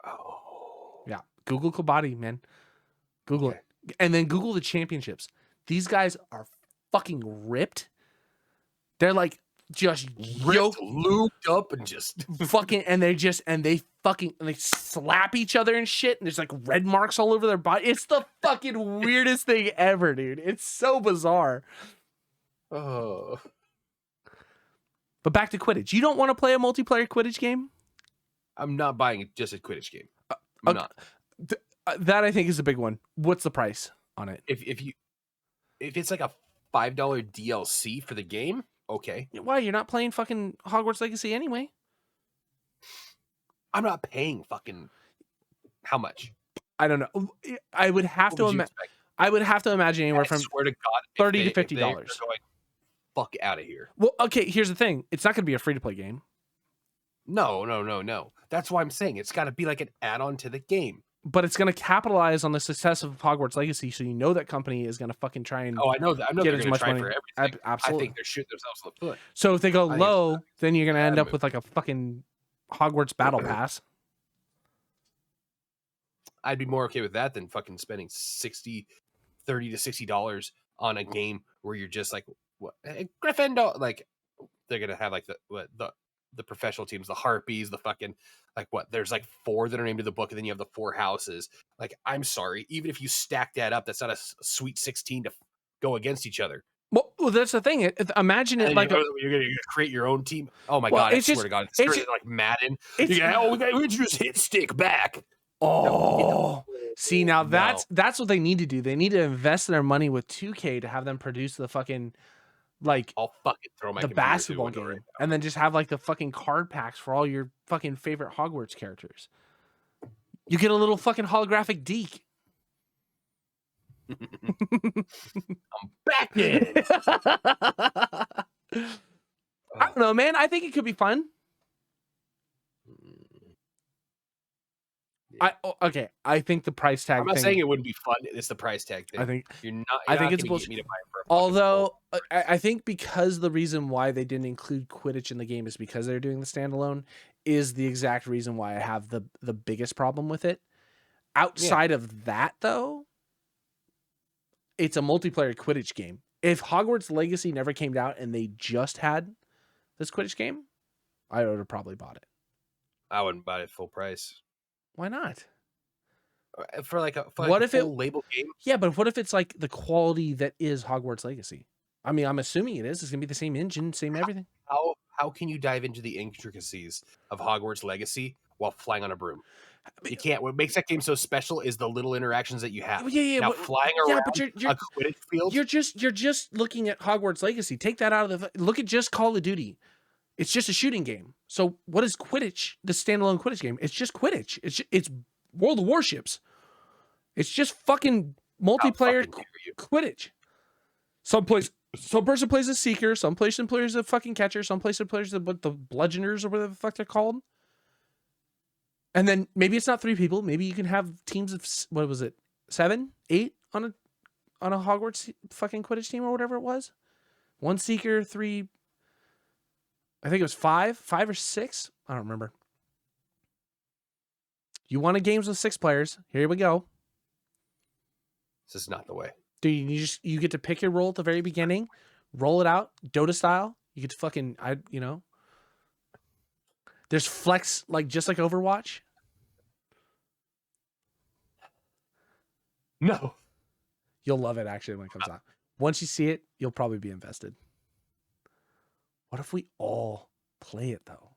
Oh. Yeah. Google Kabaddi, man. Google it. And then Google the championships. These guys are fucking ripped. They're like just Ripped, lubed up, and just fucking, and they slap each other and shit, and there's like red marks all over their body. It's the fucking weirdest thing ever, dude. It's so bizarre. oh. But back to Quidditch. You don't want to play a multiplayer Quidditch game? I'm not buying just a Quidditch game. I'm not. That I think is a big one. What's the price on it? If it's like a $5 DLC for the game, okay. Why? You're not playing fucking Hogwarts Legacy anyway. I'm not paying fucking how much? I don't know. I would have to imagine anywhere from swear to God, $30 to $50. Fuck out of here. Well, okay, here's the thing. It's not going to be a free-to-play game. No. That's why I'm saying it's got to be like an add-on to the game. But it's going to capitalize on the success of Hogwarts Legacy, so you know that company is going to fucking try and I know that. I know get they're as going to much try money. for everything. Absolutely. I think they're shooting themselves in the foot. So if they go low, then you're going to end up with like a fucking Hogwarts Battle Pass. I'd be more okay with that than fucking spending $30 to $60 on a game where you're just like, what, Gryffindor? Like, they're gonna have like the professional teams, the Harpies, the fucking like what? There's like 4 that are named in the book, and then you have the 4 houses. Like, I'm sorry, even if you stack that up, that's not a sweet 16 to go against each other. Well, that's the thing. Imagine it like you're gonna create your own team. Oh my God! I swear to God, it's like Madden. We just hit stick back. Oh, see, now that's what they need to do. They need to invest their money with 2K to have them produce the fucking like I'll fucking throw my the basketball game, and then just have like the fucking card packs for all your fucking favorite Hogwarts characters. You get a little fucking holographic Deke. I'm back in. I don't know, man. I think it could be fun. I think the price tag. I'm not saying it wouldn't be fun. It's the price tag thing. I think you're not. I think it's bullshit. Although I think because the reason why they didn't include Quidditch in the game is because they're doing the standalone is the exact reason why I have the biggest problem with it. Outside of that, though, it's a multiplayer Quidditch game. If Hogwarts Legacy never came out and they just had this Quidditch game, I would have probably bought it. I wouldn't buy it full price. Why not? For like a label game? Yeah, but what if it's like the quality that is Hogwarts Legacy? I mean, I'm assuming it is. It's gonna be the same engine, same everything. How can you dive into the intricacies of Hogwarts Legacy while flying on a broom? You can't. What makes that game so special is the little interactions that you have. Yeah. Now, flying around but you're a Quidditch field. You're just looking at Hogwarts Legacy. Take that out of look at just Call of Duty. It's just a shooting game. So what is Quidditch? The standalone Quidditch game. It's just Quidditch. It's World of Warships. It's just fucking multiplayer Quidditch. Some person plays a seeker. Some person plays a fucking catcher. Some person plays the bludgeoners or whatever the fuck they're called. And then maybe it's not 3 people. Maybe you can have teams of 7, 8 on a Hogwarts fucking Quidditch team or whatever it was. 1 seeker, 3. I think it was 5 or 6. I don't remember. You wanted games with 6 players. Here we go. This is not the way. Dude, you get to pick your role at the very beginning, roll it out, Dota style. You get to fucking there's flex just like Overwatch. No. You'll love it actually when it comes out. Once you see it, you'll probably be invested. What if we all play it though?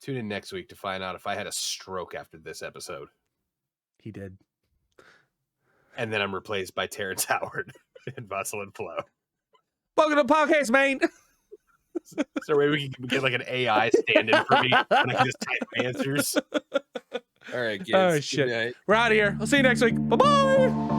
Tune in next week to find out if I had a stroke after this episode. He did. And then I'm replaced by Terrence Howard and Vaseline Flo. Welcome to the podcast, Mayne. Is there a way we can get like an AI stand-in for me and I can just type my answers? All right, kids. Oh shit. We're out of here. I'll see you next week. Bye-bye.